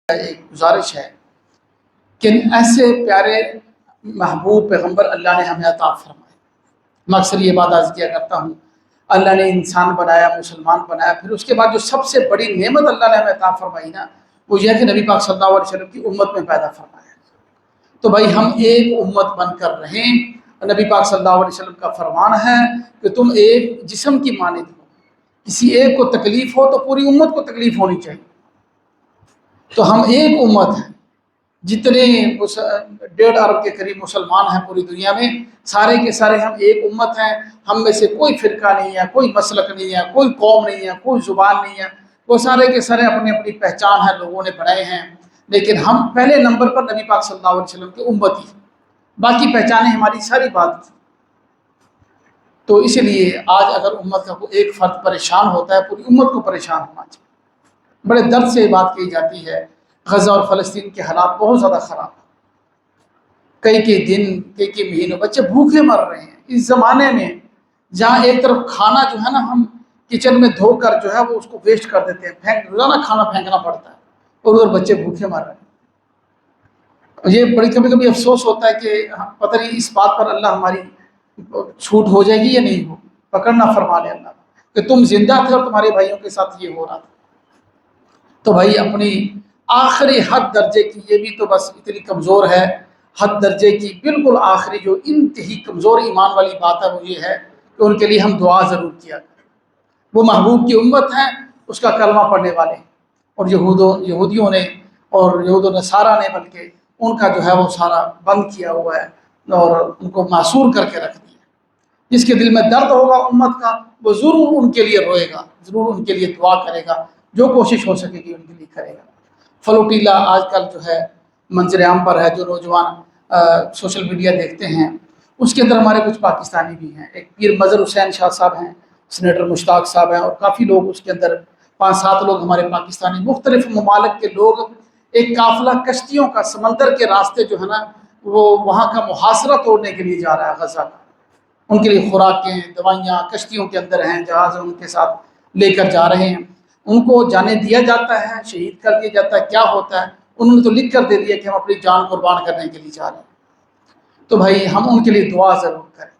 ایک گزارش ہے کہ ایسے پیارے محبوب پیغمبر اللہ نے ہمیں عطا فرمائے۔ میں اکثر یہ بات عرض کیا کرتا ہوں، اللہ نے انسان بنایا، مسلمان بنایا، پھر اس کے بعد جو سب سے بڑی نعمت اللہ نے ہمیں عطا فرمائی نا، وہ یہ ہے کہ نبی پاک صلی اللہ علیہ وسلم کی امت میں پیدا فرمایا۔ تو بھائی ہم ایک امت بن کر رہیں۔ نبی پاک صلی اللہ علیہ وسلم کا فرمان ہے کہ تم ایک جسم کی مانند ہو، کسی ایک کو تکلیف ہو تو پوری امت کو تکلیف ہونی چاہیے۔ تو ہم ایک امت ہیں، جتنے 1.5 ارب کے قریب مسلمان ہیں پوری دنیا میں، سارے کے سارے ہم ایک امت ہیں۔ ہم میں سے کوئی فرقہ نہیں ہے، کوئی مسلک نہیں ہے، کوئی قوم نہیں ہے، کوئی زبان نہیں ہے، وہ سارے کے سارے اپنی اپنی پہچان ہے، لوگوں نے بنائے ہیں، لیکن ہم پہلے نمبر پر نبی پاک صلی اللہ علیہ وسلم کی امت ہی، باقی پہچانیں ہماری ساری بات تھی۔ تو اس لیے آج اگر امت کا کوئی ایک فرد پریشان ہوتا ہے، پوری امت کو پریشان ہونا چاہیے۔ بڑے درد سے یہ بات کہی جاتی ہے، غزہ اور فلسطین کے حالات بہت زیادہ خراب ہیں، کئی دن کئی مہینوں بچے بھوکے مر رہے ہیں۔ اس زمانے میں جہاں ایک طرف کھانا جو ہے نا ہم کچن میں دھو کر جو ہے وہ اس کو ویسٹ کر دیتے ہیں، روزانہ کھانا پھینکنا پڑتا ہے، اور ادھر بچے بھوکے مر رہے ہیں۔ یہ بڑی کبھی افسوس ہوتا ہے کہ پتہ نہیں اس بات پر اللہ ہماری چھوٹ ہو جائے گی یا نہیں ہو، پکڑنا فرما لے اللہ کہ تم زندہ تھے اور تمہارے بھائیوں کے ساتھ یہ ہو رہا تھا۔ تو بھائی اپنی آخری حد درجے کی، یہ بھی تو بس اتنی کمزور ہے، حد درجے کی بالکل آخری جو انتہائی کمزور ایمان والی بات ہے وہ یہ ہے کہ ان کے لیے ہم دعا ضرور کیا کریں۔ وہ محبوب کی امت ہیں، اس کا کلمہ پڑھنے والے ہیں، اور یہودیوں نے اور یہود و نصارہ نے بلکہ ان کا جو ہے وہ سارا بند کیا ہوا ہے اور ان کو معصور کر کے رکھ دیا۔ جس کے دل میں درد ہوگا امت کا، وہ ضرور ان کے لیے روئے گا، ضرور ان کے لیے دعا کرے گا، جو کوشش ہو سکے گی ان کے لیے کرے گا۔ فلوٹیلا آج کل جو ہے منظر عام پر ہے، جو نوجوان سوشل میڈیا دیکھتے ہیں، اس کے اندر ہمارے کچھ پاکستانی بھی ہیں۔ ایک پیر مظہر حسین شاہ صاحب ہیں، سینیٹر مشتاق صاحب ہیں، اور کافی لوگ اس کے اندر 5-7 لوگ ہمارے پاکستانی، مختلف ممالک کے لوگ، ایک قافلہ کشتیوں کا سمندر کے راستے جو ہے نا وہ وہاں کا محاصرہ توڑنے کے لیے جا رہا ہے غزہ کا۔ ان کے لیے خوراکیں، دوائیاں کشتیوں کے اندر ہیں، جہاز ان کے ساتھ لے کر جا رہے ہیں۔ ان کو جانے دیا جاتا ہے، شہید کر دیا جاتا ہے، کیا ہوتا ہے؟ انہوں نے تو لکھ کر دے دیا کہ ہم اپنی جان قربان کرنے کے لیے جا رہے ہیں۔ تو بھائی ہم ان کے لیے دعا ضرور کریں۔